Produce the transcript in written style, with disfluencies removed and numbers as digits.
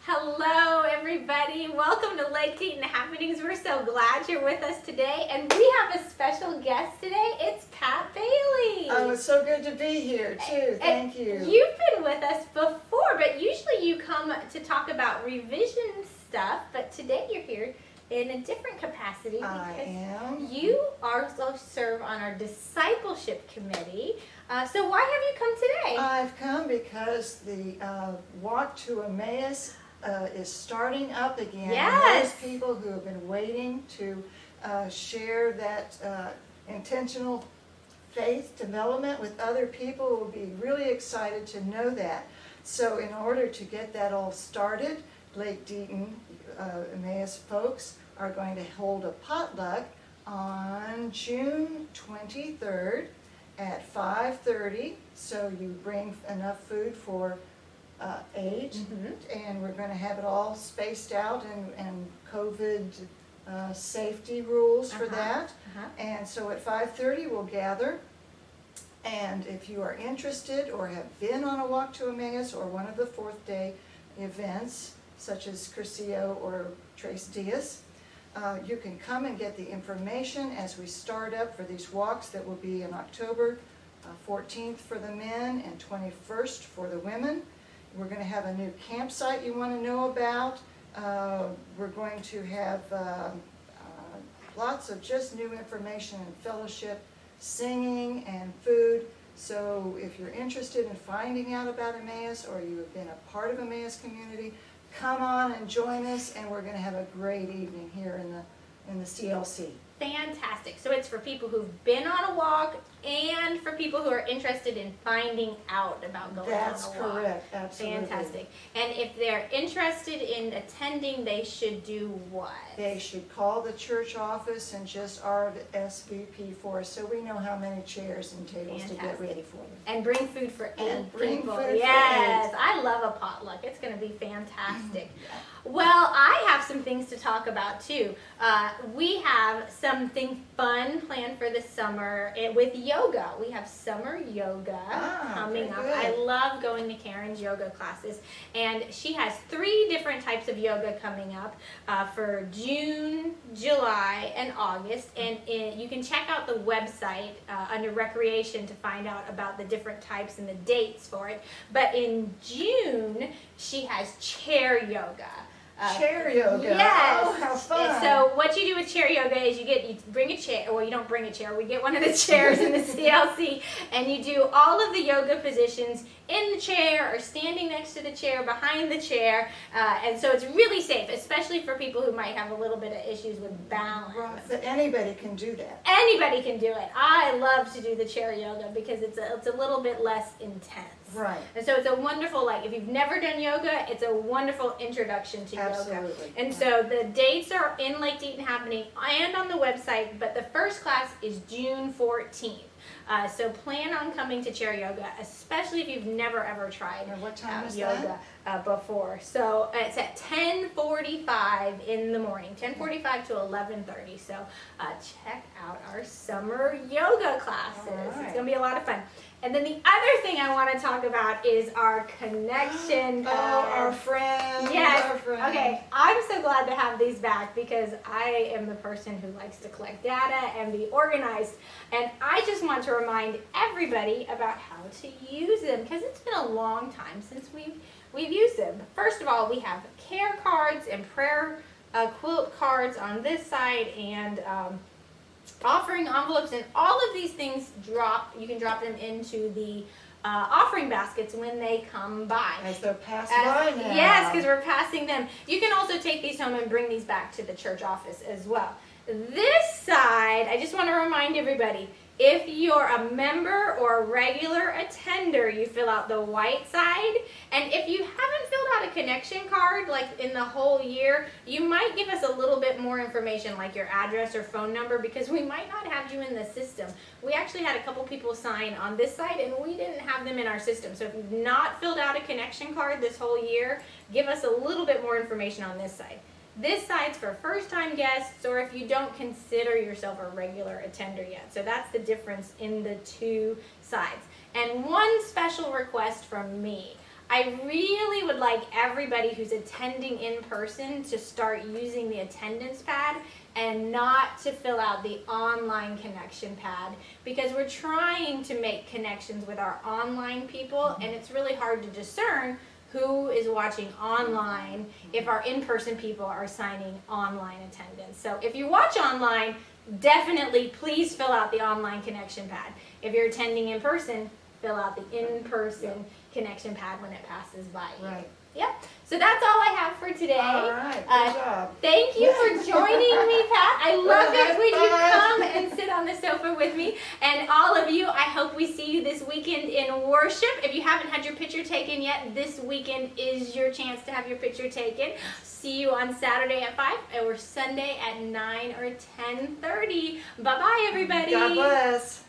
Hello, everybody. Welcome to Lake Teton Happenings. We're so glad you're with us today, and we have a special guest today. It's Pat Bailey. Oh, it's so good to be here, too. Thank you. You've been with us before, but usually you come to talk about revision stuff, but today you're here in a different capacity I because am. you also serve on our discipleship committee. So why have you come today? I've come because the Walk to Emmaus is starting up again. Yes. Those people who have been waiting to share that intentional faith development with other people will be really excited to know that. So in order to get that all started, Lake Teton Emmaus folks are going to hold a potluck on June 23rd at 5:30. So you bring enough food for 8, and we're going to have it all spaced out and COVID safety rules for that. And so at 5:30 we'll gather. And if you are interested or have been on a Walk to Emmaus or one of the Fourth Day events, such as Curcio or Trace Diaz, you can come and get the information as we start up for these walks that will be in October 14th for the men and 21st for the women. We're going to have a new campsite you want to know about. We're going to have lots of just new information and fellowship, singing and food. So if you're interested in finding out about Emmaus or you have been a part of Emmaus community, come on and join us, and we're going to have a great evening here in the CLC. Fantastic. So it's for people who've been on a walk and for people who are interested in finding out about going That's on a walk. correct, absolutely. Fantastic. And if they're interested in attending, they should do what? They should call the church office and just RSVP for us so we know how many chairs and tables to get ready for them. And bring food for 8 And bring people. food for Yes, 8. I love a potluck. It's going to be fantastic. Well, I have some things to talk about too. We have something fun planned for the summer with yoga. We have summer yoga coming up. Good. I love going to Karen's yoga classes, and she has 3 different types of yoga coming up for June, July, and August. And you can check out the website under recreation to find out about the different types and the dates for it. But in June, she has chair yoga. Chair yoga. Yes. Oh, how fun. So what you do with chair yoga is you bring a chair, well, you don't bring a chair. We get one of the chairs in the CLC, and you do all of the yoga positions in the chair or standing next to the chair, behind the chair, and so it's really safe, especially for people who might have a little bit of issues with balance. Right, but anybody can do that. Anybody can do it. I love to do the chair yoga because it's a little bit less intense. Right. And so it's a wonderful, if you've never done yoga, it's a wonderful introduction to yoga. Absolutely. And so the dates are in Lake Teton Happening and on the website, but the first class is June 14th. So plan on coming to chair yoga, especially if you've never ever tried And what time is yoga before. So it's at 10:45 in the morning, 10:45 to 11:30. So check out our summer yoga classes. All right. It's going to be a lot of fun. And then the other thing I want to talk about is our connection card. Oh, our friends. Yes. Our friends. Okay. I'm so glad to have these back because I am the person who likes to collect data and be organized. And I just want to remind everybody about how to use them because it's been a long time since we've used them. First of all, we have care cards and prayer quilt cards on this side, and offering envelopes, and all of these things you can drop them into the offering baskets when they come by. As they're passed by now. Yes, because we're passing them. You can also take these home and bring these back to the church office as well. This side, I just want to remind everybody, if you're a member or a regular attender, you fill out the white side. And if you haven't filled out a connection card, in the whole year, you might give us a little bit more information, like your address or phone number, because we might not have you in the system. We actually had a couple people sign on this side, and we didn't have them in our system. So if you've not filled out a connection card this whole year, give us a little bit more information on this side. This side's for first-time guests, or if you don't consider yourself a regular attender yet. So that's the difference in the 2 sides. And one special request from me. I really would like everybody who's attending in person to start using the attendance pad and not to fill out the online connection pad, because we're trying to make connections with our online people, and it's really hard to discern who is watching online if our in-person people are signing online attendance. So if you watch online, definitely please fill out the online connection pad. If you're attending in person, fill out the in-person connection pad when it passes by you. Right. Yep. So that's all I have for today. All right, good job. Thank you for joining me, Pat. I love it when you Bye. come and sit on the sofa with me. And all of you, I hope we see you this weekend in worship. If you haven't had your picture taken yet, this weekend is your chance to have your picture taken. See you on Saturday at 5 or Sunday at 9 or 10:30. Bye-bye, everybody. God bless.